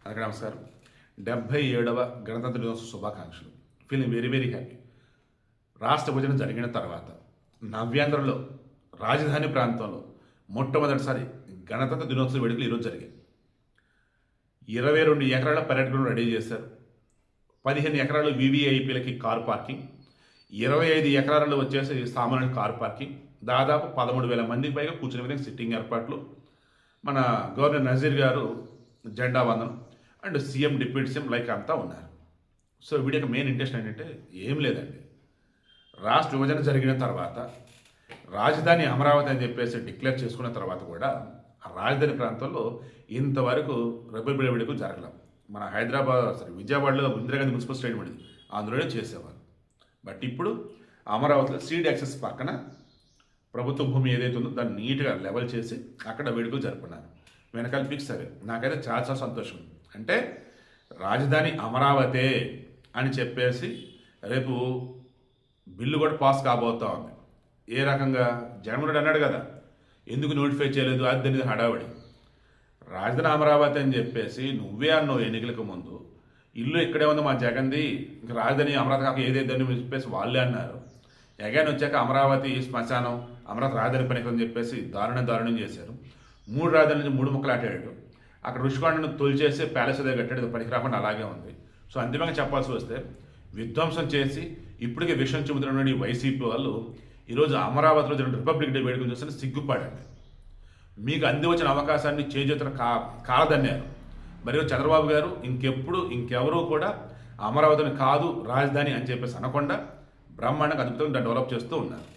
అందరికీ నమస్కారం. 77వ గణతంత్ర దినోత్సవ శుభాకాంక్షలు. Feeling very very happy. రాష్ట్ర విభజన జరిగిన తర్వాత నవ్యాంధ్రలో రాజధాని ప్రాంతంలో మొట్టమొదటిసారి గణతంత్ర దినోత్సవ వేడుకలు ఈరోజు జరిగాయి. 22 ఎకరాల పర్యటనను రెడీ చేశారు. 15 ఎకరాలు వివిఐపీలకి కారు పార్కింగ్, 25 ఎకరాలలో వచ్చేసి సామాన్యుల కారు పార్కింగ్, దాదాపు 13,000 మందికి పైగా కూర్చునే విధంగా సిట్టింగ్ ఏర్పాట్లు. మన గవర్నర్ నజీర్ గారు జెండా వందనం and CM deputy CM like అంతా ఉన్నారు. సో వీడియో మెయిన్ ఇంట్రెస్ట్ ఏంటంటే ఏం లేదండి, రాష్ట్ర విభజన జరిగిన తర్వాత రాజధాని అమరావతి అని చెప్పేసి డిక్లేర్ చేసుకున్న తర్వాత కూడా ఆ రాజధాని ప్రాంతంలో ఇంతవరకు రిపబ్లిక్ వేడుకలు జరగలేం. మన విజయవాడలో ఇందిరాగాంధీ మున్సిపల్ స్టేడియం ఉంది, అందులోనే చేసేవారు. బట్ ఇప్పుడు అమరావతిలో సీడ్ యాక్సెస్ పక్కన ప్రభుత్వ భూమి ఏదైతే ఉందో దాన్ని నీట్గా లెవెల్ చేసి అక్కడ వేడుకలు జరుపుకున్నారు. వెనకాల ఫిక్స్ అవే. నాకైతే చాలా చాలా సంతోషం. అంటే రాజధాని అమరావతే అని చెప్పేసి రేపు బిల్లు కూడా పాస్ కాబోతా ఉంది. ఏ రకంగా జగన్మోహన్ రెడ్డి అన్నాడు కదా, ఎందుకు నోటిఫై చేయలేదు అది దాని హడావడి. రాజధాని అమరావతి అని చెప్పేసి నువ్వే అన్నావు ఎన్నికలకు ముందు, ఇల్లు ఇక్కడే ఉంది మా జగన్ది, ఇంకా రాజధాని అమరావతి కాక ఏదైతే చెప్పేసి వాళ్ళే అన్నారు. ఎగైన్ వచ్చాక అమరావతి శ్మశానం, అమరావతి రాజధాని పనికిరని చెప్పేసి దారుణం చేశారు. 3 రాజధాని నుంచి 3 ముక్కలు ఆటాడు. అక్కడ రుషికొండను తొలిచేసి ప్యాలెస్ దగ్గర కట్టాడు, పనికి రాకుండా అలాగే ఉంది. సో అంతిమంగా చెప్పాల్సి వస్తే విధ్వంసం చేసి ఇప్పటికే విషయం చెబుతున్నటువంటి వైసీపీ వాళ్ళు ఈరోజు అమరావతిలో జరిగిన రిపబ్లిక్ డే వేడుకలు చూస్తే సిగ్గుపడండి. మీకు అంది వచ్చిన అవకాశాన్ని చేజేతున్న కాలదన్నారు. మరియు చంద్రబాబు గారు ఇంకెవరూ కూడా అమరావతిని కాదు రాజధాని అని చెప్పేసి అనకుండా బ్రహ్మాండంగా అద్భుతంగా డెవలప్ చేస్తూ ఉన్నారు.